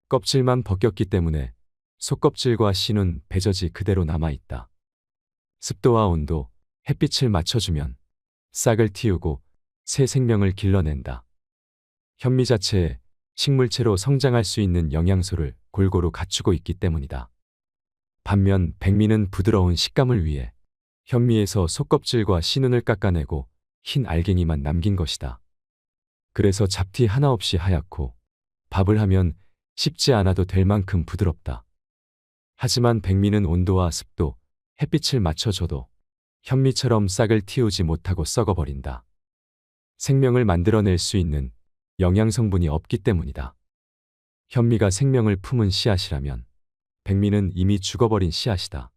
껍질만 벗겼기 때문에 속껍질과 씨는 배젖이 그대로 남아있다. 습도와 온도, 햇빛을 맞춰주면 싹을 틔우고 새 생명을 길러낸다. 현미 자체에 식물체로 성장할 수 있는 영양소를 골고루 갖추고 있기 때문이다. 반면 백미는 부드러운 식감을 위해 현미에서 속껍질과 씨눈을 깎아내고 흰 알갱이만 남긴 것이다. 그래서 잡티 하나 없이 하얗고 밥을 하면 씹지 않아도 될 만큼 부드럽다. 하지만 백미는 온도와 습도, 햇빛을 맞춰줘도 현미처럼 싹을 틔우지 못하고 썩어버린다. 생명을 만들어낼 수 있는 영양 성분이 없기 때문이다. 현미가 생명을 품은 씨앗이라면 백미는 이미 죽어버린 씨앗이다.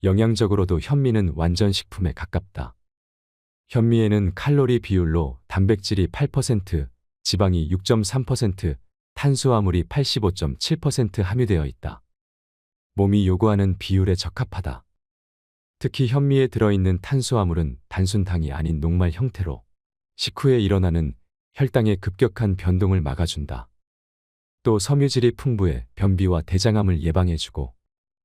영양적으로도 현미는 완전 식품에 가깝다. 현미에는 칼로리 비율로 단백질이 8%, 지방이 6.3%, 탄수화물이 85.7% 함유되어 있다. 몸이 요구하는 비율에 적합하다. 특히 현미에 들어있는 탄수화물은 단순당이 아닌 녹말 형태로 식후에 일어나는 혈당의 급격한 변동을 막아준다. 또 섬유질이 풍부해 변비와 대장암을 예방해주고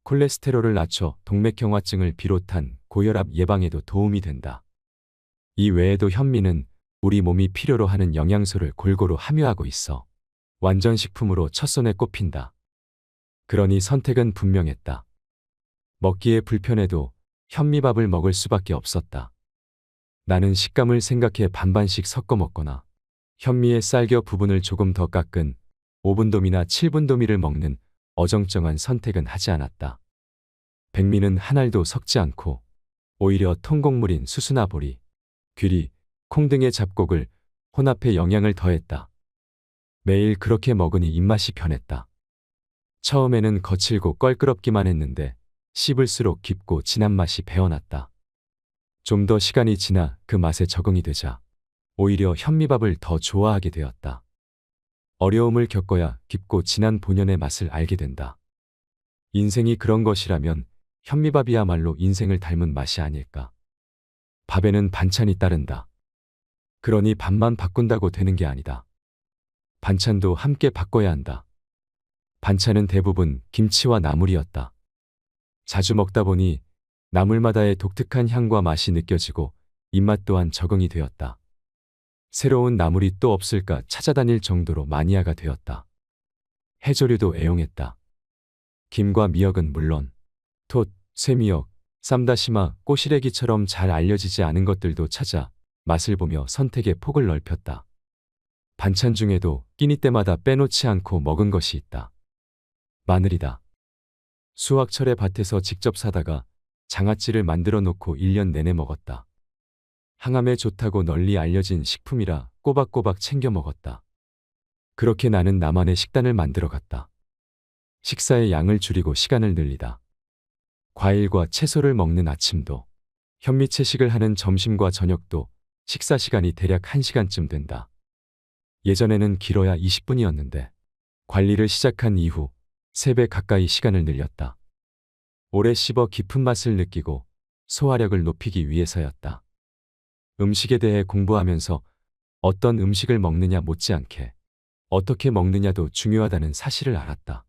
콜레스테롤을 낮춰 동맥경화증을 비롯한 고혈압 예방에도 도움이 된다. 이 외에도 현미는 우리 몸이 필요로 하는 영양소를 골고루 함유하고 있어 완전 식품으로 첫손에 꼽힌다. 그러니 선택은 분명했다. 먹기에 불편해도 현미밥을 먹을 수밖에 없었다. 나는 식감을 생각해 반반씩 섞어 먹거나 현미의 쌀겨 부분을 조금 더 깎은 5분도미나 7분도미를 먹는 어정쩡한 선택은 하지 않았다. 백미는 한 알도 섞지 않고 오히려 통곡물인 수수나 보리, 귀리, 콩 등의 잡곡을 혼합해 영양을 더했다. 매일 그렇게 먹으니 입맛이 변했다. 처음에는 거칠고 껄끄럽기만 했는데 씹을수록 깊고 진한 맛이 배어났다. 좀 더 시간이 지나 그 맛에 적응이 되자 오히려 현미밥을 더 좋아하게 되었다. 어려움을 겪어야 깊고 진한 본연의 맛을 알게 된다. 인생이 그런 것이라면 현미밥이야말로 인생을 닮은 맛이 아닐까. 밥에는 반찬이 따른다. 그러니 밥만 바꾼다고 되는 게 아니다. 반찬도 함께 바꿔야 한다. 반찬은 대부분 김치와 나물이었다. 자주 먹다 보니 나물마다의 독특한 향과 맛이 느껴지고 입맛 또한 적응이 되었다. 새로운 나물이 또 없을까 찾아다닐 정도로 마니아가 되었다. 해조류도 애용했다. 김과 미역은 물론 톳, 쇠미역, 쌈다시마, 꼬시래기처럼 잘 알려지지 않은 것들도 찾아 맛을 보며 선택의 폭을 넓혔다. 반찬 중에도 끼니 때마다 빼놓지 않고 먹은 것이 있다. 마늘이다. 수확철에 밭에서 직접 사다가 장아찌를 만들어 놓고 1년 내내 먹었다. 항암에 좋다고 널리 알려진 식품이라 꼬박꼬박 챙겨 먹었다. 그렇게 나는 나만의 식단을 만들어 갔다. 식사의 양을 줄이고 시간을 늘리다. 과일과 채소를 먹는 아침도, 현미채식을 하는 점심과 저녁도 식사 시간이 대략 1시간쯤 된다. 예전에는 길어야 20분이었는데 관리를 시작한 이후 3배 가까이 시간을 늘렸다. 오래 씹어 깊은 맛을 느끼고 소화력을 높이기 위해서였다. 음식에 대해 공부하면서 어떤 음식을 먹느냐 못지않게 어떻게 먹느냐도 중요하다는 사실을 알았다.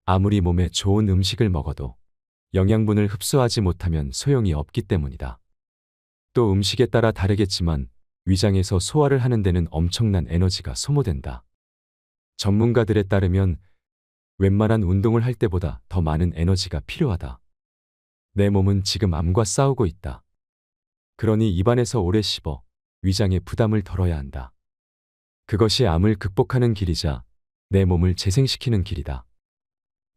아무리 몸에 좋은 음식을 먹어도 영양분을 흡수하지 못하면 소용이 없기 때문이다. 또 음식에 따라 다르겠지만 위장에서 소화를 하는 데는 엄청난 에너지가 소모된다. 전문가들에 따르면 웬만한 운동을 할 때보다 더 많은 에너지가 필요하다. 내 몸은 지금 암과 싸우고 있다. 그러니 입안에서 오래 씹어 위장에 부담을 덜어야 한다. 그것이 암을 극복하는 길이자 내 몸을 재생시키는 길이다.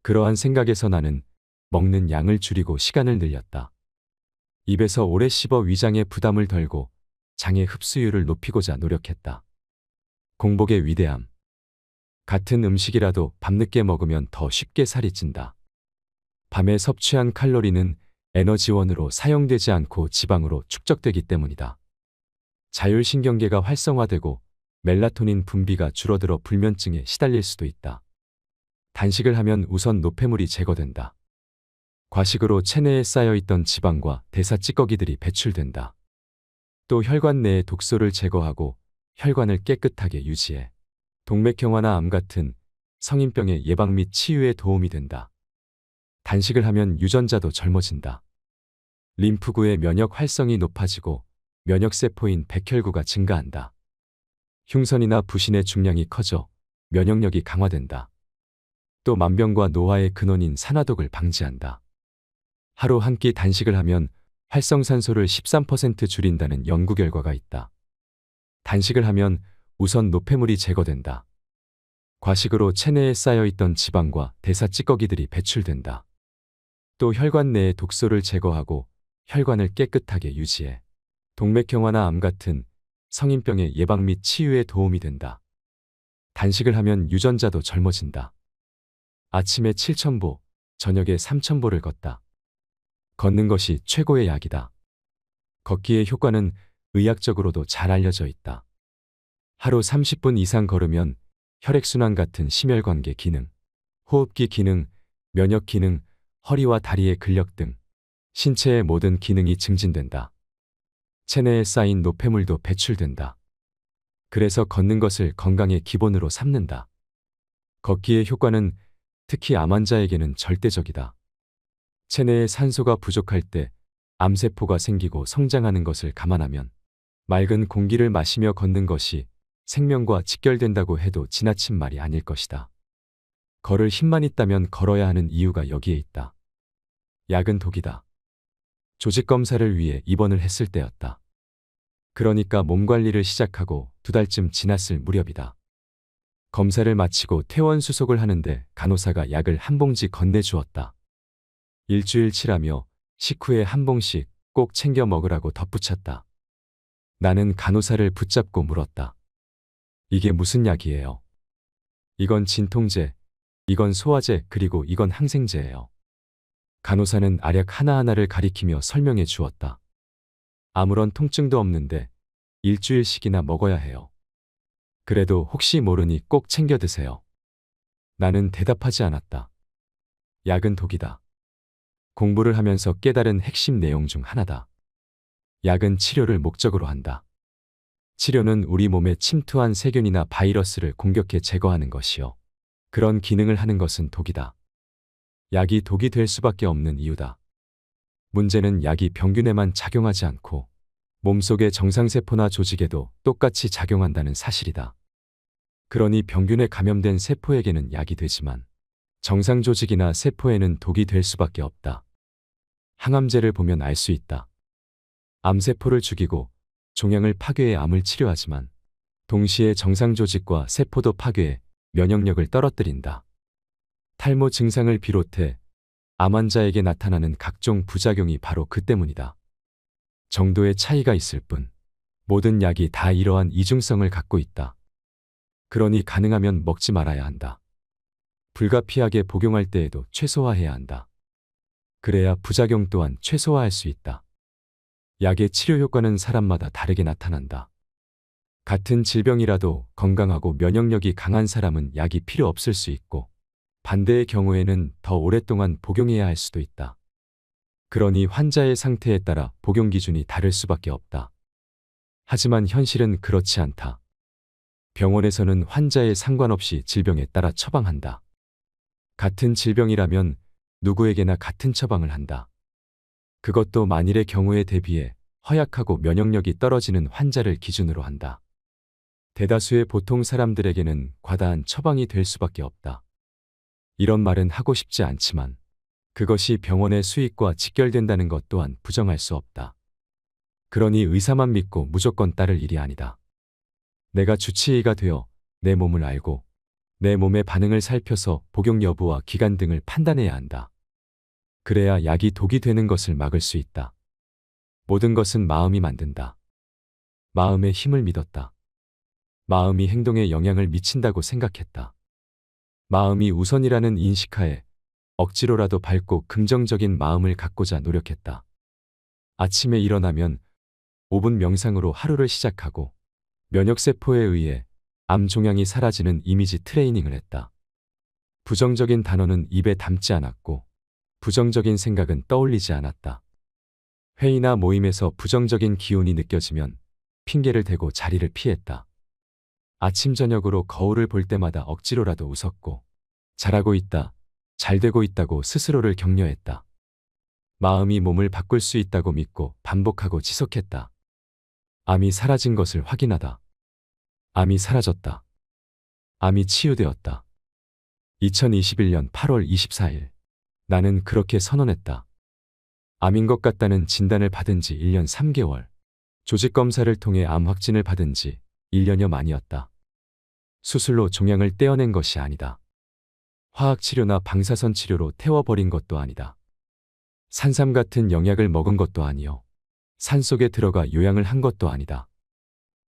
그러한 생각에서 나는 먹는 양을 줄이고 시간을 늘렸다. 입에서 오래 씹어 위장에 부담을 덜고 장의 흡수율을 높이고자 노력했다. 공복의 위대함. 같은 음식이라도 밤늦게 먹으면 더 쉽게 살이 찐다. 밤에 섭취한 칼로리는 에너지원으로 사용되지 않고 지방으로 축적되기 때문이다. 자율신경계가 활성화되고 멜라토닌 분비가 줄어들어 불면증에 시달릴 수도 있다. 단식을 하면 우선 노폐물이 제거된다. 과식으로 체내에 쌓여있던 지방과 대사 찌꺼기들이 배출된다. 또 혈관 내의 독소를 제거하고 혈관을 깨끗하게 유지해 동맥경화나 암 같은 성인병의 예방 및 치유에 도움이 된다. 단식을 하면 유전자도 젊어진다. 림프구의 면역 활성이 높아지고 면역세포인 백혈구가 증가한다. 흉선이나 부신의 중량이 커져 면역력이 강화된다. 또 만병과 노화의 근원인 산화독을 방지한다. 하루 한 끼 단식을 하면 활성산소를 13% 줄인다는 연구 결과가 있다. 단식을 하면 우선 노폐물이 제거된다. 과식으로 체내에 쌓여있던 지방과 대사 찌꺼기들이 배출된다. 또 혈관 내의 독소를 제거하고 혈관을 깨끗하게 유지해 동맥경화나 암 같은 성인병의 예방 및 치유에 도움이 된다. 단식을 하면 유전자도 젊어진다. 아침에 7,000보, 저녁에 3,000보를 걷다. 걷는 것이 최고의 약이다. 걷기의 효과는 의학적으로도 잘 알려져 있다. 하루 30분 이상 걸으면 혈액순환 같은 심혈관계 기능, 호흡기 기능, 면역 기능, 허리와 다리의 근력 등 신체의 모든 기능이 증진된다. 체내에 쌓인 노폐물도 배출된다. 그래서 걷는 것을 건강의 기본으로 삼는다. 걷기의 효과는 특히 암 환자에게는 절대적이다. 체내에 산소가 부족할 때 암세포가 생기고 성장하는 것을 감안하면 맑은 공기를 마시며 걷는 것이 생명과 직결된다고 해도 지나친 말이 아닐 것이다. 걸을 힘만 있다면 걸어야 하는 이유가 여기에 있다. 약은 독이다. 조직검사를 위해 입원을 했을 때였다. 그러니까 몸관리를 시작하고 2달쯤 지났을 무렵이다. 검사를 마치고 퇴원 수속을 하는데 간호사가 약을 한 봉지 건네주었다. 일주일치라며 식후에 한 봉씩 꼭 챙겨 먹으라고 덧붙였다. 나는 간호사를 붙잡고 물었다. 이게 무슨 약이에요? 이건 진통제, 이건 소화제, 그리고 이건 항생제예요. 간호사는 알약 하나하나를 가리키며 설명해 주었다. 아무런 통증도 없는데 일주일씩이나 먹어야 해요. 그래도 혹시 모르니 꼭 챙겨 드세요. 나는 대답하지 않았다. 약은 독이다. 공부를 하면서 깨달은 핵심 내용 중 하나다. 약은 치료를 목적으로 한다. 치료는 우리 몸에 침투한 세균이나 바이러스를 공격해 제거하는 것이요. 그런 기능을 하는 것은 독이다. 약이 독이 될 수밖에 없는 이유다. 문제는 약이 병균에만 작용하지 않고 몸속의 정상세포나 조직에도 똑같이 작용한다는 사실이다. 그러니 병균에 감염된 세포에게는 약이 되지만 정상 조직이나 세포에는 독이 될 수밖에 없다. 항암제를 보면 알 수 있다. 암세포를 죽이고 종양을 파괴해 암을 치료하지만 동시에 정상 조직과 세포도 파괴해 면역력을 떨어뜨린다. 탈모 증상을 비롯해 암 환자에게 나타나는 각종 부작용이 바로 그 때문이다. 정도의 차이가 있을 뿐 모든 약이 다 이러한 이중성을 갖고 있다. 그러니 가능하면 먹지 말아야 한다. 불가피하게 복용할 때에도 최소화해야 한다. 그래야 부작용 또한 최소화할 수 있다. 약의 치료 효과는 사람마다 다르게 나타난다. 같은 질병이라도 건강하고 면역력이 강한 사람은 약이 필요 없을 수 있고, 반대의 경우에는 더 오랫동안 복용해야 할 수도 있다. 그러니 환자의 상태에 따라 복용 기준이 다를 수밖에 없다. 하지만 현실은 그렇지 않다. 병원에서는 환자에 상관없이 질병에 따라 처방한다. 같은 질병이라면 누구에게나 같은 처방을 한다. 그것도 만일의 경우에 대비해 허약하고 면역력이 떨어지는 환자를 기준으로 한다. 대다수의 보통 사람들에게는 과다한 처방이 될 수밖에 없다. 이런 말은 하고 싶지 않지만 그것이 병원의 수익과 직결된다는 것 또한 부정할 수 없다. 그러니 의사만 믿고 무조건 따를 일이 아니다. 내가 주치의가 되어 내 몸을 알고 내 몸의 반응을 살펴서 복용 여부와 기간 등을 판단해야 한다. 그래야 약이 독이 되는 것을 막을 수 있다. 모든 것은 마음이 만든다. 마음의 힘을 믿었다. 마음이 행동에 영향을 미친다고 생각했다. 마음이 우선이라는 인식하에 억지로라도 밝고 긍정적인 마음을 갖고자 노력했다. 아침에 일어나면 5분 명상으로 하루를 시작하고 면역세포에 의해 암 종양이 사라지는 이미지 트레이닝을 했다. 부정적인 단어는 입에 담지 않았고 부정적인 생각은 떠올리지 않았다. 회의나 모임에서 부정적인 기운이 느껴지면 핑계를 대고 자리를 피했다. 아침 저녁으로 거울을 볼 때마다 억지로라도 웃었고 잘하고 있다, 잘 되고 있다고 스스로를 격려했다. 마음이 몸을 바꿀 수 있다고 믿고 반복하고 지속했다. 암이 사라진 것을 확인하다. 암이 사라졌다. 암이 치유되었다. 2021년 8월 24일. 나는 그렇게 선언했다. 암인 것 같다는 진단을 받은 지 1년 3개월. 조직검사를 통해 암 확진을 받은 지 1년여 만이었다. 수술로 종양을 떼어낸 것이 아니다. 화학치료나 방사선 치료로 태워버린 것도 아니다. 산삼 같은 영약을 먹은 것도 아니요. 산속에 들어가 요양을 한 것도 아니다.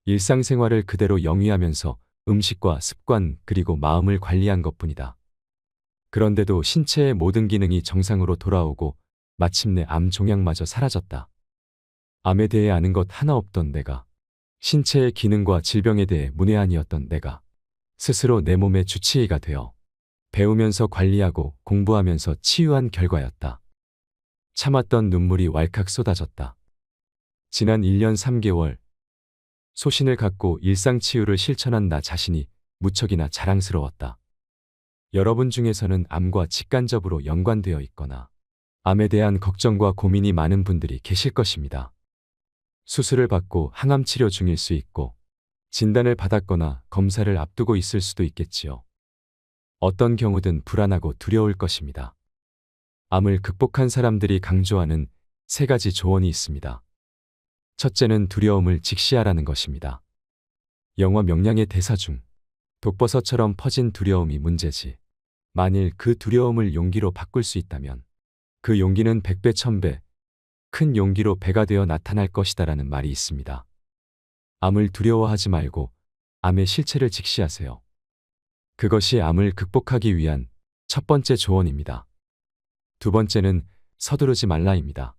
일상생활을 그대로 영위하면서 음식과 습관 그리고 마음을 관리한 것뿐이다. 그런데도 신체의 모든 기능이 정상으로 돌아오고 마침내 암 종양마저 사라졌다. 암에 대해 아는 것 하나 없던 내가, 신체의 기능과 질병에 대해 문외한이었던 내가 스스로 내 몸의 주치의가 되어 배우면서 관리하고 공부하면서 치유한 결과였다. 참았던 눈물이 왈칵 쏟아졌다. 지난 1년 3개월 소신을 갖고 일상치유를 실천한 나 자신이 무척이나 자랑스러웠다. 여러분 중에서는 암과 직간접으로 연관되어 있거나 암에 대한 걱정과 고민이 많은 분들이 계실 것입니다. 수술을 받고 항암 치료 중일 수 있고 진단을 받았거나 검사를 앞두고 있을 수도 있겠지요. 어떤 경우든 불안하고 두려울 것입니다. 암을 극복한 사람들이 강조하는 3가지 조언이 있습니다. 첫째는 두려움을 직시하라는 것입니다. 영화 명량의 대사 중 독버섯처럼 퍼진 두려움이 문제지. 만일 그 두려움을 용기로 바꿀 수 있다면 그 용기는 100배, 1000배, 큰 용기로 배가 되어 나타날 것이다라는 말이 있습니다. 암을 두려워하지 말고 암의 실체를 직시하세요. 그것이 암을 극복하기 위한 첫 번째 조언입니다. 두 번째는 서두르지 말라입니다.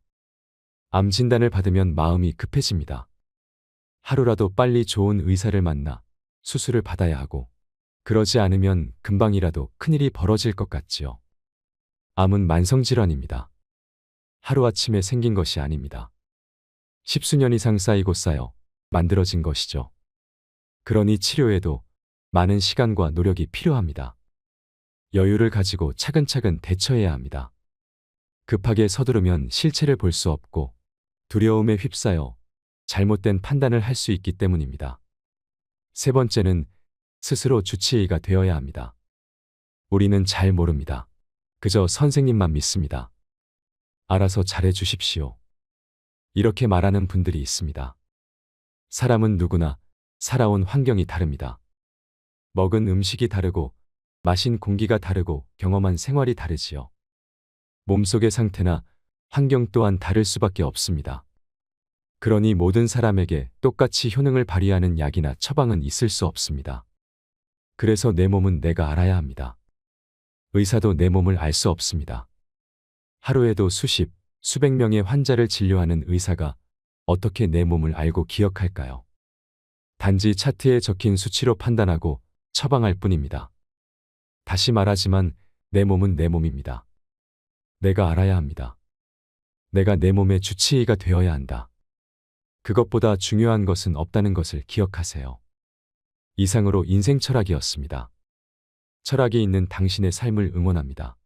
암 진단을 받으면 마음이 급해집니다. 하루라도 빨리 좋은 의사를 만나 수술을 받아야 하고 그러지 않으면 금방이라도 큰일이 벌어질 것 같지요. 암은 만성질환입니다. 하루아침에 생긴 것이 아닙니다. 십수년 이상 쌓이고 쌓여 만들어진 것이죠. 그러니 치료에도 많은 시간과 노력이 필요합니다. 여유를 가지고 차근차근 대처해야 합니다. 급하게 서두르면 실체를 볼 수 없고 두려움에 휩싸여 잘못된 판단을 할 수 있기 때문입니다. 세 번째는 스스로 주치의가 되어야 합니다. 우리는 잘 모릅니다. 그저 선생님만 믿습니다. 알아서 잘해 주십시오. 이렇게 말하는 분들이 있습니다. 사람은 누구나 살아온 환경이 다릅니다. 먹은 음식이 다르고 마신 공기가 다르고 경험한 생활이 다르지요. 몸속의 상태나 환경 또한 다를 수밖에 없습니다. 그러니 모든 사람에게 똑같이 효능을 발휘하는 약이나 처방은 있을 수 없습니다. 그래서 내 몸은 내가 알아야 합니다. 의사도 내 몸을 알 수 없습니다. 하루에도 수십, 수백 명의 환자를 진료하는 의사가 어떻게 내 몸을 알고 기억할까요? 단지 차트에 적힌 수치로 판단하고 처방할 뿐입니다. 다시 말하지만 내 몸은 내 몸입니다. 내가 알아야 합니다. 내가 내 몸의 주치의가 되어야 한다. 그것보다 중요한 것은 없다는 것을 기억하세요. 이상으로 인생 철학이었습니다. 철학이 있는 당신의 삶을 응원합니다.